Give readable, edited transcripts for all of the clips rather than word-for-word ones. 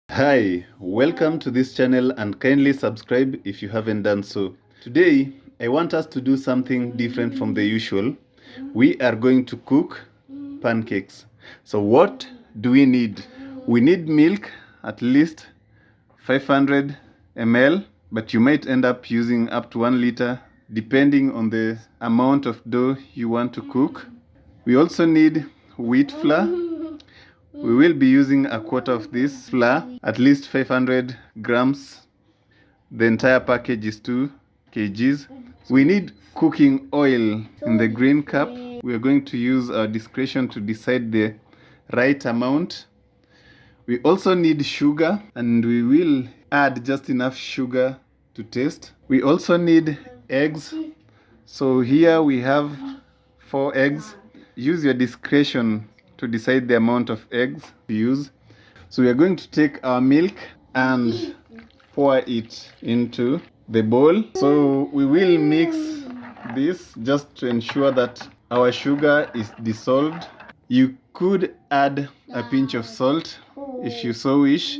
Hi, welcome to this channel and kindly subscribe if you haven't done so. Today, I want us to do something different from the usual. We are going to cook pancakes. So what do we need? We need milk, at least 500 ml, but you might end up using up to 1 liter depending on the amount of dough you want to cook. We also need wheat flour. We will be using a quarter of this flour, at least 500 grams. The entire package is 2 kgs. We need cooking oil in the green cup. We are going to use our discretion to decide the right amount. We also need sugar, and we will add just enough sugar to taste. We also need eggs. So here we have 4 eggs. Use your discretion to decide the amount of eggs to use. So we are going to take our milk and pour it into the bowl. So we will mix this just to ensure that our sugar is dissolved. You could add a pinch of salt if you so wish,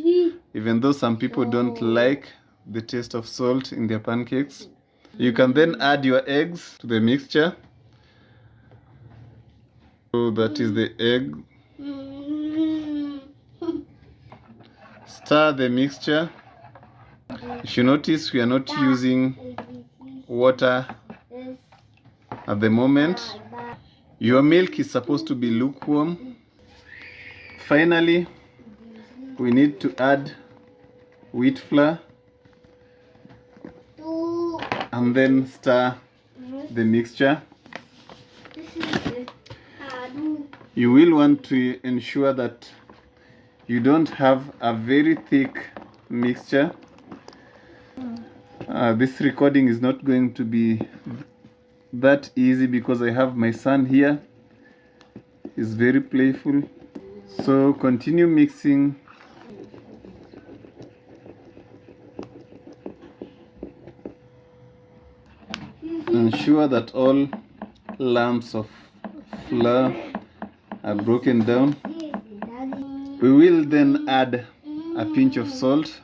even though some people don't like the taste of salt in their pancakes. You can then add your eggs to the mixture. So that is the egg. Stir the mixture. If you notice, we are not using water at the moment. Your milk is supposed to be lukewarm. Finally, we need to add wheat flour and then stir the mixture. You will want to ensure that you don't have a very thick mixture. This recording is not going to be that easy because I have my son here. He's very playful. So continue mixing. Ensure that all lumps of flour are broken down. We will then add a pinch of salt.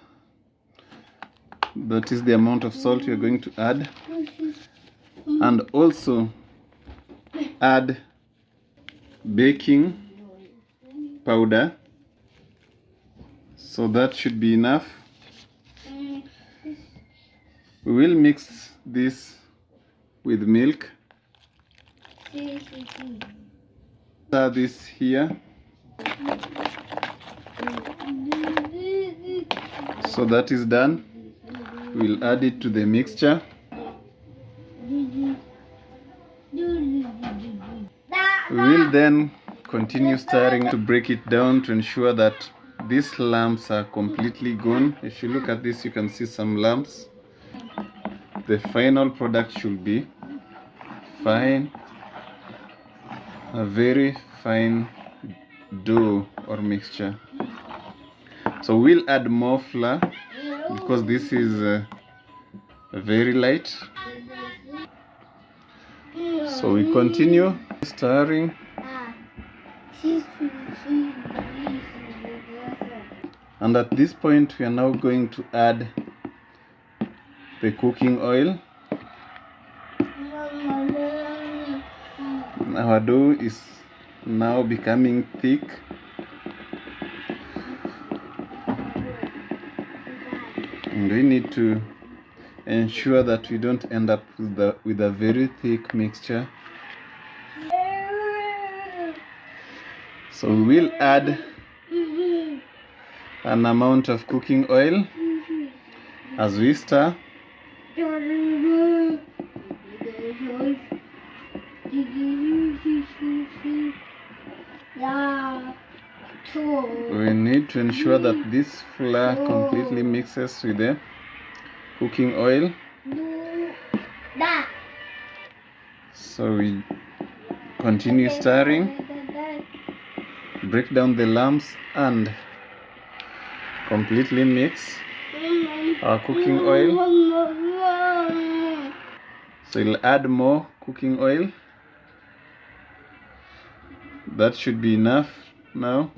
That is the amount of salt we are going to add. And also add baking powder. So that should be enough. We will mix this with milk. Stir this here. So that is done. We'll add it to the mixture. We will then continue stirring to break it down to ensure that these lumps are completely gone. If you look at this, you can see some lumps. The final product should be fine, a very fine dough or mixture. So we'll add more flour because this is very light. So we continue stirring. And at this point we are now going to add the cooking oil. Our dough is now becoming thick. And we need to ensure that we don't end up with a very thick mixture. So we will add an amount of cooking oil as we stir. We need to ensure that this flour completely mixes with the cooking oil. So we continue stirring, break down the lumps and completely mix our cooking oil. So we'll add more cooking oil. That should be enough now.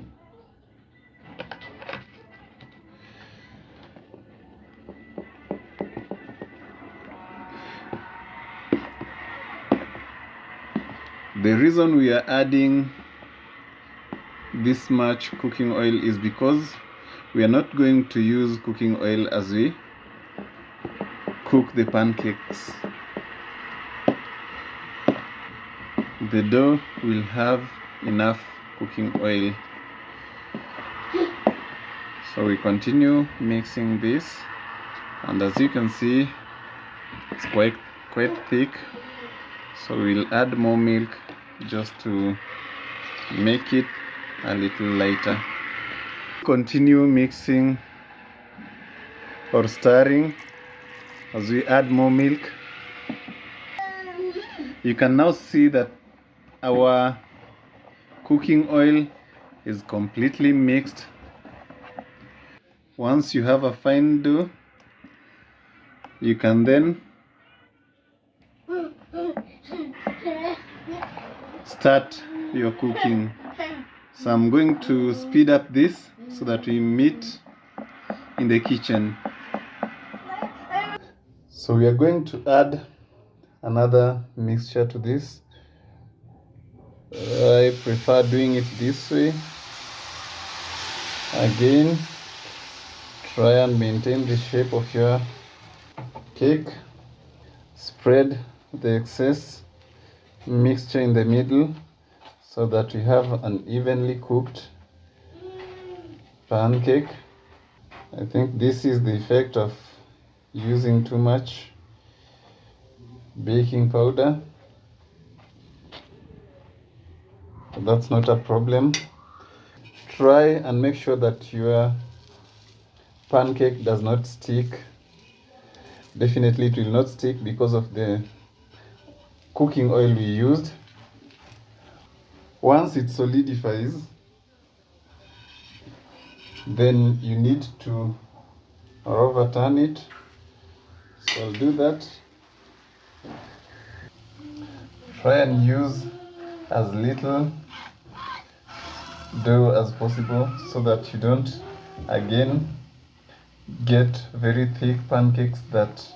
The reason we are adding this much cooking oil is because we are not going to use cooking oil as we cook the pancakes. The dough will have enough cooking oil. So we continue mixing this, and as you can see, it's quite thick, so we'll add more milk just to make it a little lighter. Continue mixing or stirring as we add more milk. You can now see that our cooking oil is completely mixed. Once you have a fine dough, you can then start your cooking. So I'm going to speed up this so that we meet in the kitchen. So we are going to add another mixture to this. I prefer doing it this way. Again, try and maintain the shape of your cake. Spread the excess mixture in the middle so that we have an evenly cooked pancake. I think this is the effect of using too much baking powder. But that's not a problem. Try and make sure that your pancake does not stick. Definitely it will not stick because of the cooking oil we used. Once it solidifies, then you need to overturn it. So I'll do that. Try and use as little dough as possible so that you don't again get very thick pancakes that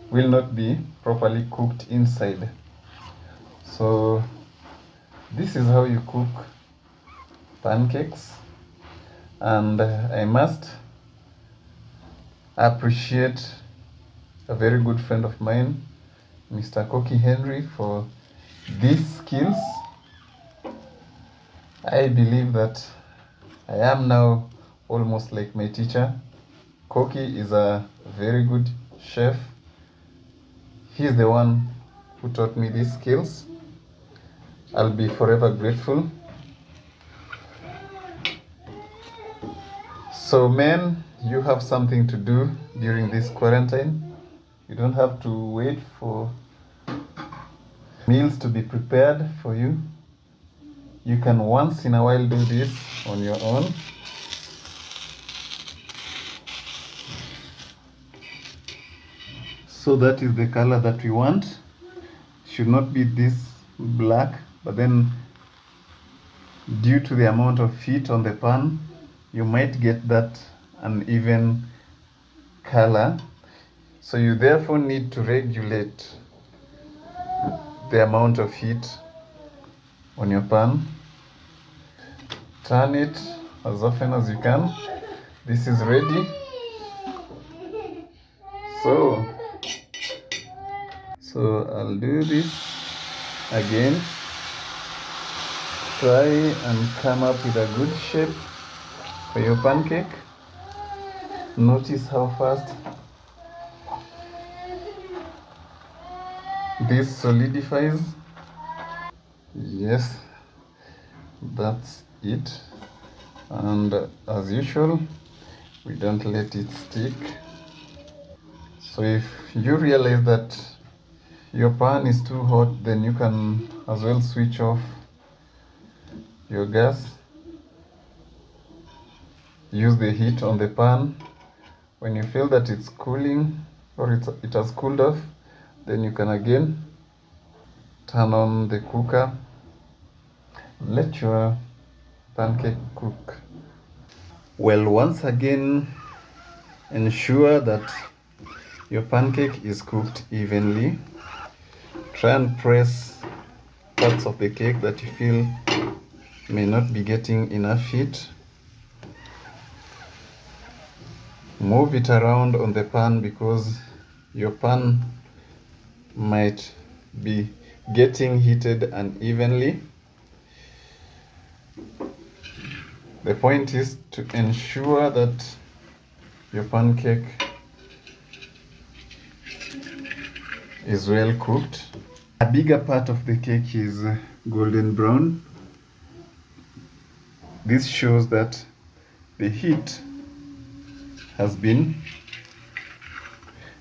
will not be properly cooked inside. So this is how you cook pancakes, and I must appreciate a very good friend of mine, Mr. Koki Henry, for these skills. I believe that I am now almost like my teacher. Koki is a very good chef. He's the one who taught me these skills. I'll be forever grateful. So men, you have something to do during this quarantine. You don't have to wait for meals to be prepared for you. You can once in a while do this on your own. So that is the color that we want. Should not be this black, but then due to the amount of heat on the pan, you might get that uneven color. So you therefore need to regulate the amount of heat on your pan. Turn it as often as you can. This is ready. So I'll do this again. Try and come up with a good shape for your pancake. Notice how fast this solidifies. Yes, that's it. And as usual, we don't let it stick. So if you realize that your pan is too hot, then you can as well switch off your gas. Use the heat on the pan. When you feel that it's cooling or it has cooled off, then you can again turn on the cooker. Let your pancake cook. Well, once again, ensure that your pancake is cooked evenly. Try and press parts of the cake that you feel may not be getting enough heat, move it around on the pan, because your pan might be getting heated unevenly. The point is to ensure that your pancake is well cooked. A bigger part of the cake is golden brown. This shows that the heat has been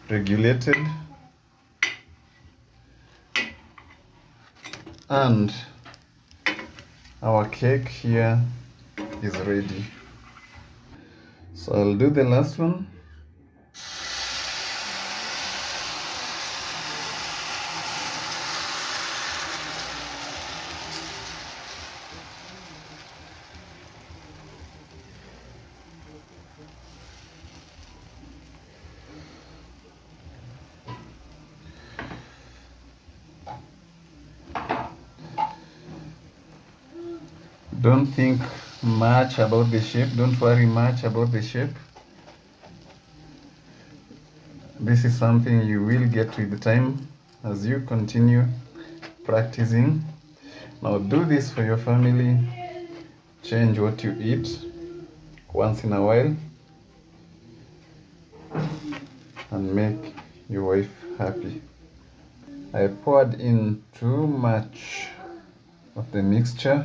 regulated and our cake here is ready. So I'll do the last one. Don't think much about the shape. Don't worry much about the shape. This is something you will get with time as you continue practicing. Now do this for your family. Change what you eat once in a while and make your wife happy. I poured in too much of the mixture,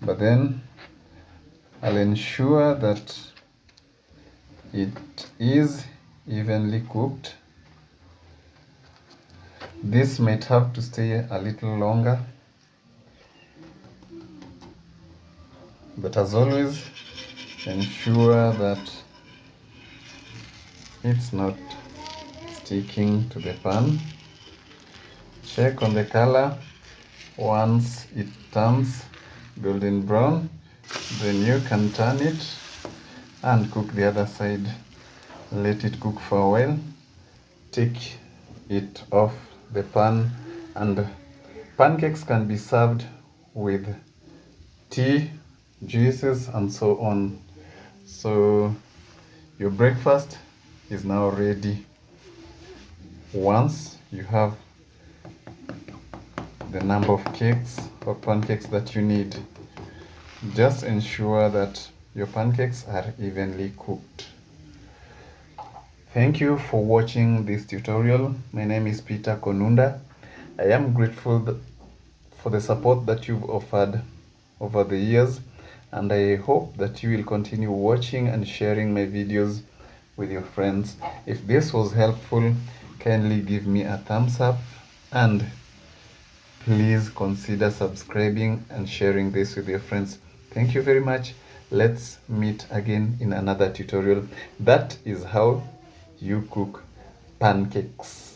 but then I'll ensure that it is evenly cooked. This might have to stay a little longer, but as always, ensure that it's not sticking to the pan. Check on the color. Once it turns golden brown, then you can turn it and cook the other side. Let it cook for a while. Take it off the pan, and pancakes can be served with tea, juices, and so on. So your breakfast is now ready. Once you have the number of cakes or pancakes that you need, just ensure that your pancakes are evenly cooked. Thank you for watching this tutorial. My name is Peter Konunda. I am grateful for the support that you've offered over the years, and I hope that you will continue watching and sharing my videos with your friends. If this was helpful, kindly give me a thumbs up, and please consider subscribing and sharing this with your friends. Thank you very much. Let's meet again in another tutorial. That is how you cook pancakes.